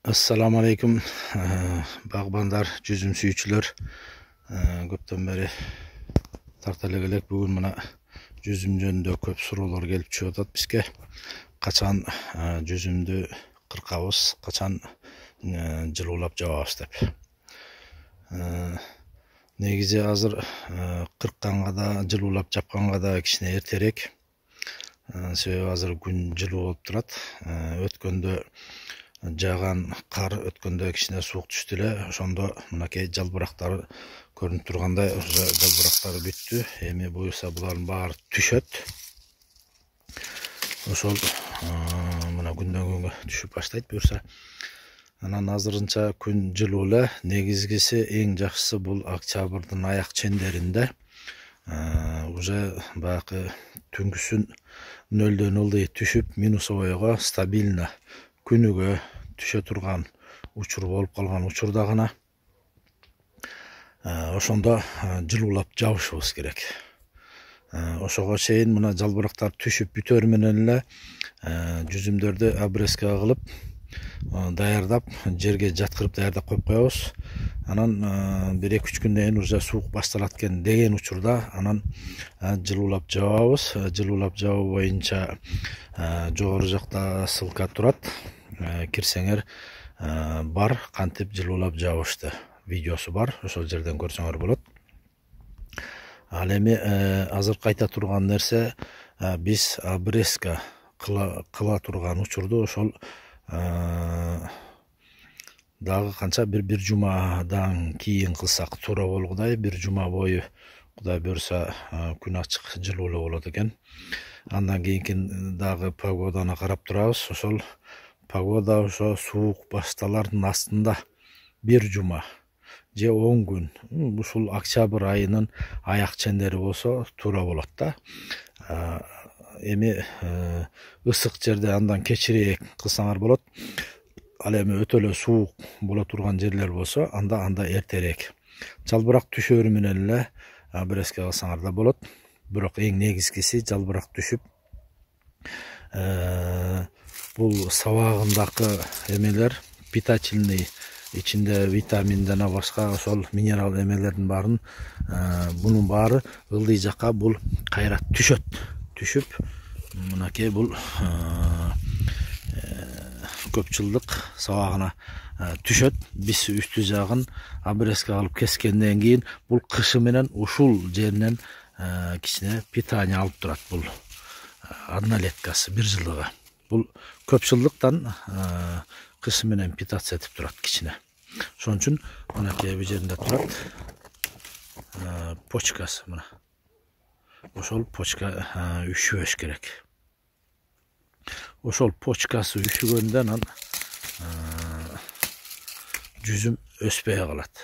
Assalamu alaikum bağbanlar, жүзім сүйүүчүлөр. Көптөн бери тартып элек бүгүн мына жүзүм жөнүндө көп суроолор келип чыгып атат бизге. Качан жүзүмдү кыркабыз, качан жылуулап жабабыз деп. Негизи азыр кыркканга да, жылуулап жапканга да кичине эртерээк. Себеби азыр күн жылуу болуп турат. Өткөндө жаган кар, өткөндө кичине суук түштү эле. Ошондо мынакей жалбырактары көрүнүп тургандай, жалбырактары бүттү. Эми буюрса булардын баары түшөт. Ошол мына күндөн күнгө түшүп баштайт буюрса. Анан азырынча күн жылуу эле. Негизгиси эң жакшысы бул октябрдын аяк чендеринде уже баягы түнкүсүн нөлдөн ылдый түшүп, минусовойго стабильно күнүгө түшө турган учур болуп калган учурда гана ошондо жылуулап жабышыбыз керек. Ошого чейин мына жалбырактар түшүп бүтөр менен эле жүзүмдөрдү обрезка кылып даярдап, жерге жаткырып даярдап коюп коебуз. Анан 1-2 күндөн кийин уже суук башталат экен деген учурда анан жылуулап жабабыз. Жылуулап жабуу боюнча жогору жакта ссылка турат. Кирсеңер бар, кантип жылуулап жабышты видеосу бар, ошол жерден көрсөңөр болот. Ал эми азыр кайта турган нерсе, биз обрезка кыла турган учурду ошол дагы канча бир жумадан кийин кылсак туура болгудай. 1 жума бою Кудай буюрса күн ачык, жылуулуу болот экен. Андан кийинки дагы погоданы карап турабыз. Ошол погода ошо суук башталардын астында 1 жума же 10 күн, ушул октябрь айынын аяк чендери болсо туура болот да. Эми ысык жерде андан кечирээк кылсаңар болот. Ал эми өтө эле суук боло турган жерлер болсо анда эртерээк. Жалбырак түшөрү менен эле обрезка кылсаңар да болот. Бирок эң негизгиси жалбырак түшүп бул сабагындагы эмелер питательный, ичинде витаминден башка ошол минерал эмелердин баарын бунун баары ылдый жакка бул кайра түшөт. Түшүп мынакей бул көп жылдык сабагына түшөт. Биз үстү жагын обрезка кылып кескенден кийин бул кышы менен ушул жеринен кичине питание алып турат. Бул однолеткасы 1 жылдыгы. Бул көп жылдыктан кышы менен питаться этип турат кичине. Ошон үчүн мынакей бу жеринде турат. Почкасы мына. Ошол почка үшүбөш керек. Ошол почкасы үшүгөндө анан жүзүм өспөй калат.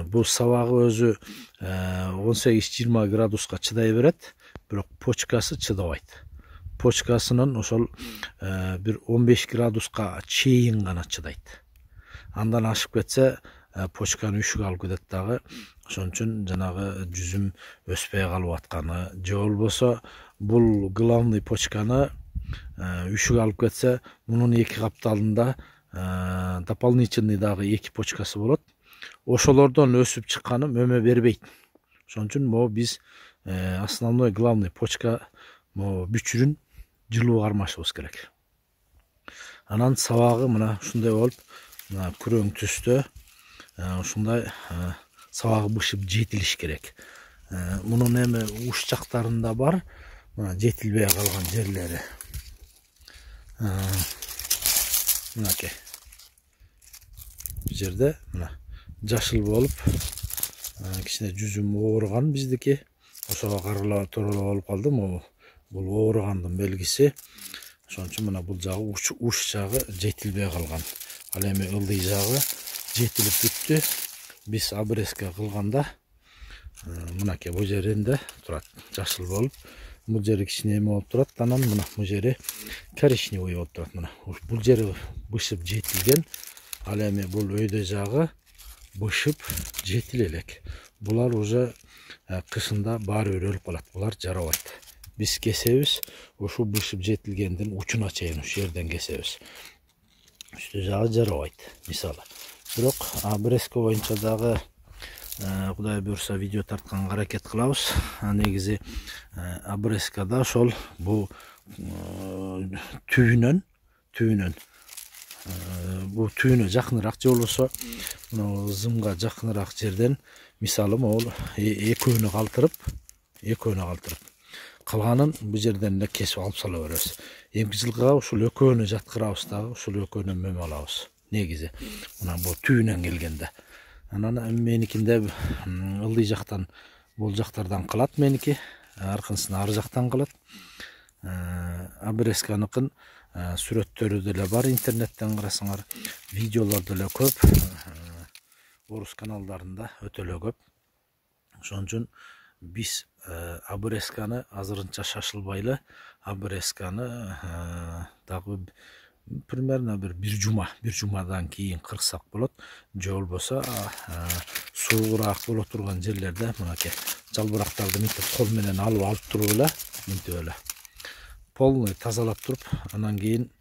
Бул сабагы өзү 18-20 градуска чыдай берет, бирок почкасы чыдабайт. Почкасынын ошол бир 15 градуска чейин гана чыдайт. Андан ашып кетсе почканы үшүгө алып кетет дагы. Ошон үчүн жанагы жүзүм өспөй калып атканы же болбосо бул главный почканы үшүгө алып кетсе, мунун 2 капталында дополнительный дагы 2 почкасы болот. Ошолордон өсүп чыкканы мөмө бербейт. Ошон үчүн могу биз основной главный почка бүчүрүн жылуу кармашыбыз керек. Анан сабагы мына ушундай болуп, мына күрөң түстө ушундай сабагы бышып жетилиш керек. Мунун эми уч жактарында бар, мына жетилбей калган жерлери. Мынакей. Бу жерде мына жашыл болуп, кичине жүзүм ооруган биздики. Ошого карала турала болуп калды. Бул ооругандын белгиси. Ошон үчүн мына бул жагы уч жагы жетилбей калган. Ал эми ылдый жагы жетилип бүттү. Биз обрезка кылганда мынакей бу жеринде турат, жашыл болуп. Бул жери кичине эме болуп турат. Анан мына бу жери коричневый болуп турат. Мына бул жери бышып жетилген. Ал эми бул өйдө жагы бышып жетиле элек. Булар уже кышында баары бир өлүп калат. Булар жарабайт. Биз кесебиз, ушул бышып жетилгендин учуна чейин ушу жерден кесебиз. үстү жагы жарабайт мисалы. Бирок обрезка боюнча дагы Кудай буйрса видео тартканга аракет кылабыз. Негизи обрезкада ошол бул түбүнөн бул түбүнө жакыныраак же болбосо зымга жакыныраак жерден мисалы могул экөөнү калтырып калганын бул жерден эле кесип алып сала беребиз. Эмки жылкыга ушул экөөнү жаткырабыз дагы, ушул экөөнөн мөмө алабыз. Негизи мына бул түбүнөн келгенде. Анан меникинде ылдый жактан бул жактардан калат меники, аркынысын ар жактан калат. Обрезканыкын сүрөттөрү деле бар интернеттен карасаңар, видеолор деле көп, орус каналдарында өтө эле көп. Ошон үчүн биз обрезканы азырынча шашылбайлы, обрезканы дагы примерно бир жумадан кийин кырсак болот. Же болбосо суугураак боло турган жерлерде мынакей жалбырактарды мынтип кол менен алып туруп эле, мынтип эле полный тазалап туруп, анан кийин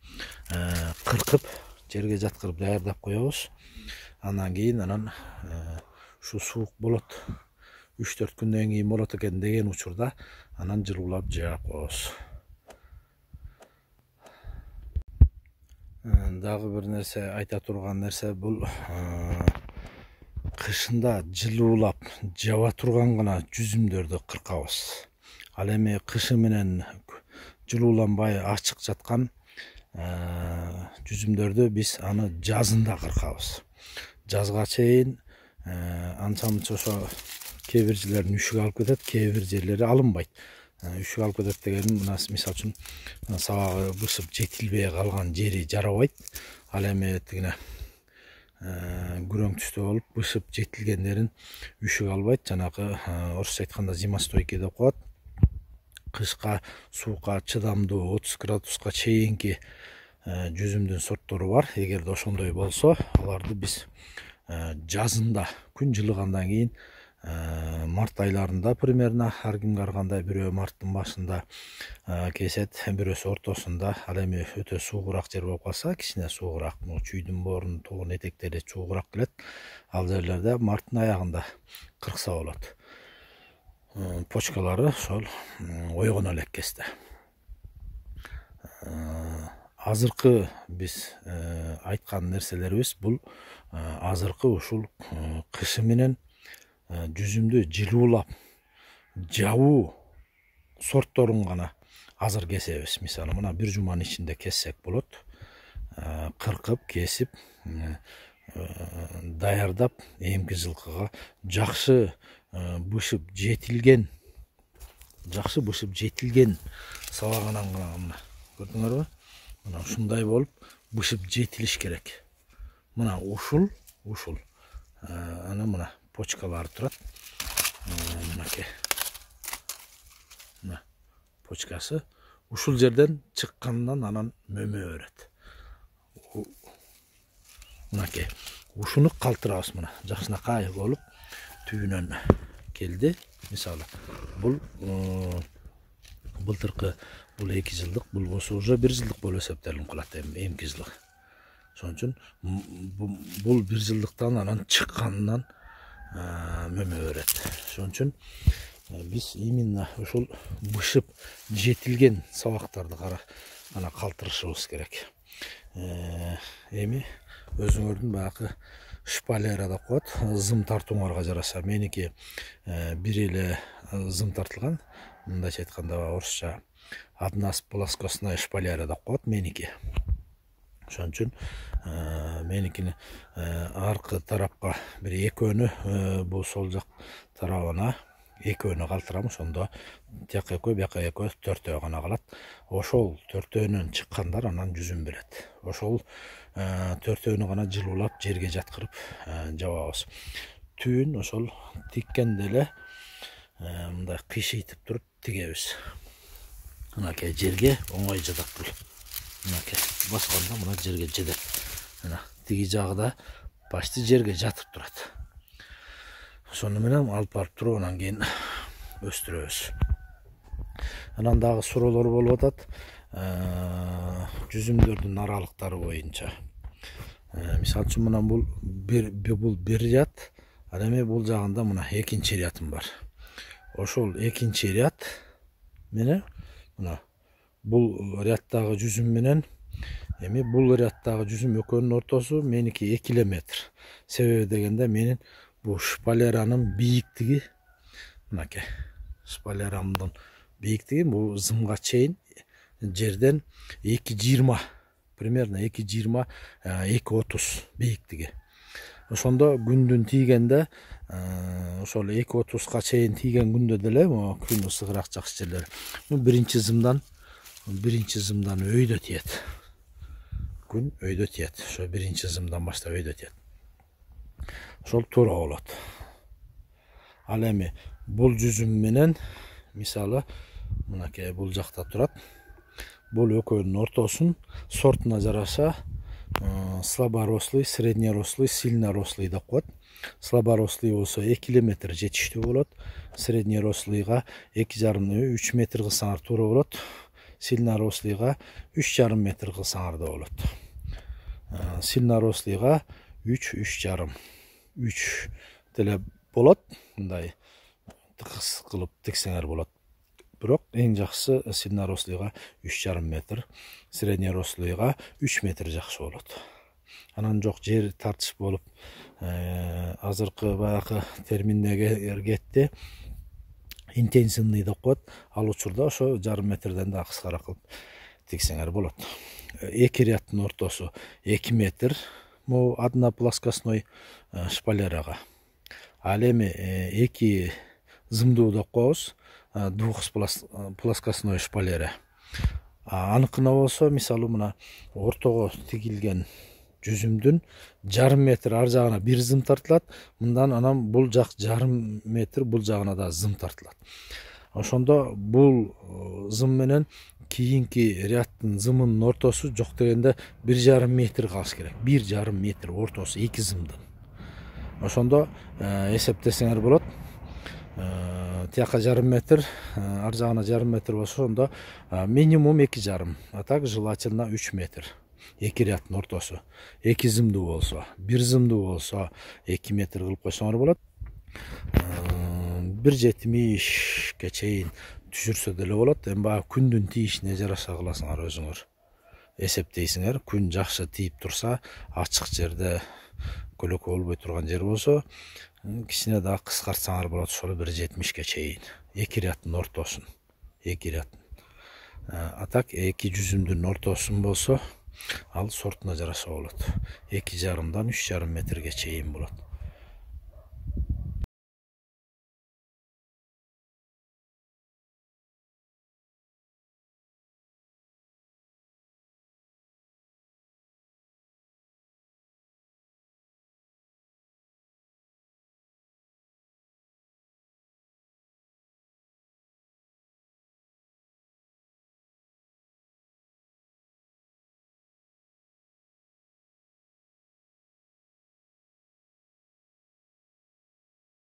кыркып жерге жаткырып даярдап коебуз. Анан кийин ушу суук болот, 3-4 күндөн кийин болот экен деген учурда анан жылуулап жаап коебуз. Дагы бир нерсе айта турган нерсе, бул кышында жылуулап жаба турган гана жүзүмдөрдү кыркабыз. Ал эми кышы менен жылууланбай ачык жаткан жүзүмдөрдү биз аны жазында кыркабыз. Жазга чейин анча-мынча ошо кээ бир жерлерин үшүк алып кетет, кээ бир жерлери алынбайт. Үшүк алып кетет дегеним, мисалы үчүн сабагы бышып жетилбей калган жери жарабайт. Ал эми тигине күрөң түстө болуп бышып жетилгендерин үшүк албайт. Жанагы орусча айтканда зимостойкий деп коет. Кышка суукка чыдамдуу 30 градуска чейинки жүзүмдүн сорттору бар. Эгерде ошондой болсо, аларды биз жазында күн жылыгандан кийин март айларында примерно ар кимге аргандай, бирөө марттын башында кесет, бирөөсү ортосунда. Ал эми өтө суугураак жер болуп калса, кичине суугураак, чүйдүн боорунун тоон этектери чуугураак келет. Ал жерлерде марттын аягында кыркса болот. Почкалары ошол ойгоно элек кезде. Азыркы биз айткан нерселерибиз бул азыркы ушул кышы менен жүзүмдү жылуулап жабуу сортторун гана азыр кесебиз. Мисалы мына бир жуманын ичинде кессек болот. Кыркып, кесип, даярдап, эмки жылкыга жакшы бышып жетилген сабагынан гана, мына көрдүңөрбү? Мына ушундай болуп бышып жетилиш керек. Мына ушул ана мына почкалары турат. Мынакей. Мына почкасы ушул жерден чыккандан анан мөмө берет. Мынакей. Ушуну калтырабыз, мына жакшынакай болуп түбүнөн келди. Мисалы бул былтыркы бул 2 жылдык, бул болсо уже 1 жылдык болуп эсептелип калат, эмки жылдык. Ошон үчүн бул 1 жылдыктан анан чыкканынан мөмө берет. Ошон үчүн биз именно ушул бышып жетилген сабактарды гана калтырышыбыз керек. Эми өзүңөрдүн баягы шпалера деп коет, зым тартууңарга жараша. Меники бир эле зым тартылган. Мындайча айтканда орусча одна плоскостная шпалера деп коет меники. Ошон үчүн меникини аркы тарапка бир экөөнү, бул сол жак тарабына экөөнү калтырам. Ошондо тияка экөө, бияка экөө, 4 гана калат. Ошол 4-өнөн чыккандар анан жүзүм берет. Ошол 4-өнү гана жылуулап жерге жаткырып жабабыз. Түбүн ошол тиккенде эле мындай кыйшыйтып туруп тигебиз. Мынакей жерге оңой жатат бул. Мынакей басканда мына жерге жетет. Мына тиги жагы почти жерге жатып турат. Ошону менен алып барып туруп анан кийин өстүрөбүз. Анан дагы суроолор болуп атат жүзүмдөрдүн аралыктары боюнча. Misal üчүн мына бул bir ряд, ал эми бул жагында мына экинчи рядым бар. Ошол экинчи ряд менен мына бул ряддагы жүзүм менен эми бул ряддагы жүзүм экөөнүн ортосу меники 2 метр. Себеби дегенде менин бул шпалеранын бийиктиги мынакей. Шпалерамдын бийиктиги бул зымга чейин жерден 2,20, примерно 2,20, 2,30 бийиктиги. Ошондо күндүн тийгенде ошол 2,30га чейин тийген күндө деле күн ысыгыраак жакшы жерлер биринчи зымдан өйдө тиет. Күн өйдө тиет. Ошо биринчи зымдан баштап өйдө тиет. Ошол туура болот. Ал эми бул жүзүм менен мисалы мынакей бул жакта турат. Бул экөөнүн ортосун сортуна жараша слаборослый, среднерослый, сильнорослый деп коет. Слаборослый болсо 2 метр жетиштүү болот. Среднерослыйга 2,5-3 метр кылсаңар туура болот. Сильнорослыйга 3,5 метр кылсаңар да болот. Сильнорослыйга 3,5 деле болот. Мындай тыкыз кылып тиксеңер болот. Бирок эң жакшысы сильнорослыйга 3,5 метр, среднерослыйга 3 метр жакшы болот. Анан жок жер тартыш болуп, азыркы баягы терминдеги кетти. Интенсивный деп коет. Ал учурда ошо жарым метрден да кыскараак кылып тиксеңер болот. Эки ряддын ортосу 2 метр. Могу одноплоскостной шпалерага. Ал эми эки зымдуу деп коебуз. Двухплоскостной шпалера. Аныкына болсо мисалы мына ортого тигилген жүзүмдүн жарым метр ар жагына бир зым тартылат. Мындан анан бул жак жарым метр бул жагына да зым тартылат. Ошондо бул зым менен кийинки ряддын зымынын ортосу жок дегенде 1,5 метр калыш керек. 1,5 метр ортосу эки зымдын. Ошондо эсептесеңер болот. Тияка жарым метр, ар жагына жарым метр болсо ошондо минимум 2,5, а так желательно 3 метр. Эки ряддын ортосу. Эки зымдуу болсо, бир зымдуу болсо 2 метр кылып койсоңор болот. 1,70ге чейин түшүрсө деле болот. Эми баягы күндүн тийишине жараша кыласыңар өзүңөр. Эсептейсиңер, күн жакшы тийип турса, ачык жерде көлөкө болбой турган жер болсо, кичине да кыскартсаңар болот, ошол 1,70ге чейин. Эки ряддын ортосун. Эки ряддын. А так эки жүзүмдүн ортосун болсо, ал сортуна жараша болот. 2,5-3,5 метрге чейин болот.